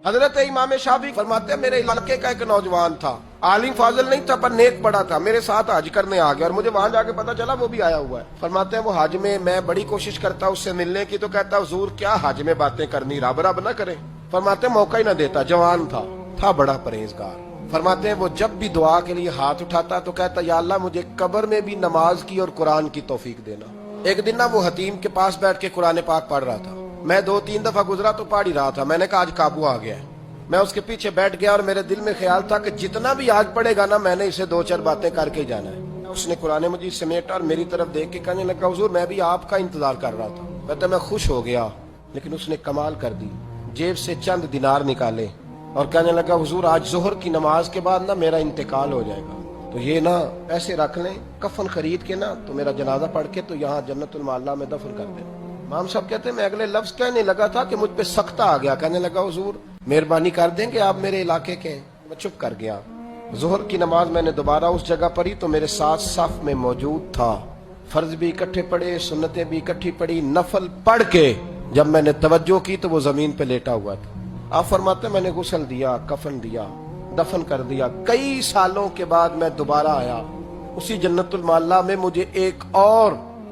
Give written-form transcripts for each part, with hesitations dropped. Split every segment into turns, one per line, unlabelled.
حضرت امام شافعی فرماتے ہیں میرے علاقے کا ایک نوجوان تھا، عالم فاضل نہیں تھا پر نیک بڑا تھا، میرے ساتھ حج کرنے آ گیا اور مجھے وہاں جا کے پتا چلا وہ بھی آیا ہوا ہے۔ فرماتے ہیں وہ حج میں بڑی کوشش کرتا اس سے ملنے کی، تو کہتا حضور کیا حج میں باتیں کرنی، رب رب نہ کرے۔ فرماتے ہیں موقع ہی نہ دیتا، جوان تھا بڑا پرہیزگار۔ فرماتے ہیں وہ جب بھی دعا کے لیے ہاتھ اٹھاتا تو کہتا یا اللہ مجھے قبر میں بھی نماز کی اور قرآن کی توفیق دینا۔ ایک دن وہ حتیم کے پاس بیٹھ کے قرآن پاک پڑھ رہا تھا، میں 2-3 دفعہ گزرا تو پڑھ ہی رہا تھا، میں نے کہا آج قابو آ گیا ہے۔ میں اس کے پیچھے بیٹھ گیا اور میرے دل میں خیال تھا کہ جتنا بھی آج پڑھے گا نا میں نے اسے 2-4 باتیں کر کے جانا ہے۔ اس نے قرآن مجید سمیٹا اور میری طرف دیکھ کے کہنے لگا حضور میں بھی آپ کا انتظار کر رہا تھا۔ کہتا میں خوش ہو گیا، لیکن اس نے کمال کر دی، جیب سے چند دینار نکالے اور کہنے لگا حضور آج ظہر کی نماز کے بعد نا میرا انتقال ہو جائے گا، تو یہ نا پیسے رکھ لیں، کفن خرید کے نا تو میرا جنازہ پڑھ کے تو یہاں جنت المعلا میں دفن کر دیں۔ امام صاحب کہتے ہیں میں اگلے لفظ کہنے لگا تھا کہ مجھ پہ سختہ آ گیا، کہنے لگا حضور مہربانی کر دیں کہ آپ میرے علاقے کے ہیں۔ میں چپ کر گیا۔ ظہر کی نماز میں نے دوبارہ اس جگہ پڑھی تو میرے ساتھ صف میں موجود تھا، فرض بھی اکٹھے پڑھے، سنتیں بھی اکٹھی پڑھی، نفل پڑھ کے جب میں نے توجہ کی تو وہ زمین پہ لیٹا ہوا تھا۔ آپ فرماتے ہیں میں نے غسل دیا، کفن دیا، دفن کر دیا۔ کئی سالوں کے بعد میں دوبارہ آیا، اسی جنت المعلا میں مجھے ایک اور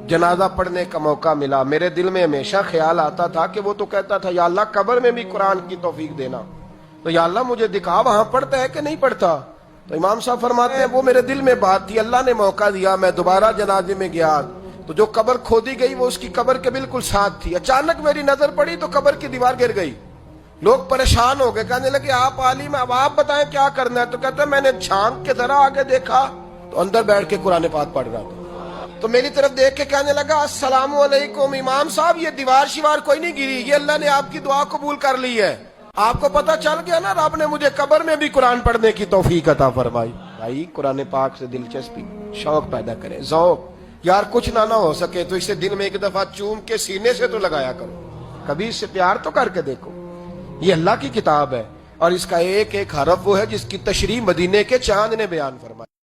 جنازہ پڑھنے کا موقع ملا۔ میرے دل میں ہمیشہ خیال آتا تھا کہ وہ تو کہتا تھا یا اللہ قبر میں بھی قرآن کی توفیق دینا، تو یا اللہ مجھے دکھا وہاں پڑھتا ہے کہ نہیں پڑھتا۔ تو امام صاحب فرماتے ہیں وہ میرے دل میں بات تھی، اللہ نے موقع دیا، میں دوبارہ جنازے میں گیا تو جو قبر کھودی گئی وہ اس کی قبر کے بالکل ساتھ تھی۔ اچانک میری نظر پڑی تو قبر کی دیوار گر گئی، لوگ پریشان ہو گئے، کہنے لگے آپ عالم اب آپ بتائیں کیا کرنا ہے۔ تو کہتا ہے میں نے جھانک کے ذرا آگے دیکھا تو اندر بیٹھ کے قرآن پاک پڑھ رہا تھا، تو میری طرف دیکھ کے کہنے لگا السلام علیکم امام صاحب، یہ دیوار شیوار کوئی نہیں گری، یہ اللہ نے آپ کی دعا قبول کر لی ہے۔ آپ کو پتہ چل گیا نا رب نے مجھے قبر میں بھی قرآن پڑھنے کی توفیق عطا فرمائی۔ بھائی قرآن پاک سے دلچسپی، شوق پیدا کرے، ذوق۔ یار کچھ نہ ہو سکے تو اسے دن میں ایک دفعہ چوم کے سینے سے تو لگایا کرو، کبھی اس سے پیار تو کر کے دیکھو۔ یہ اللہ کی کتاب ہے اور اس کا ایک ایک حرف وہ ہے جس کی تشریح مدینے کے چاند نے بیان فرمائی۔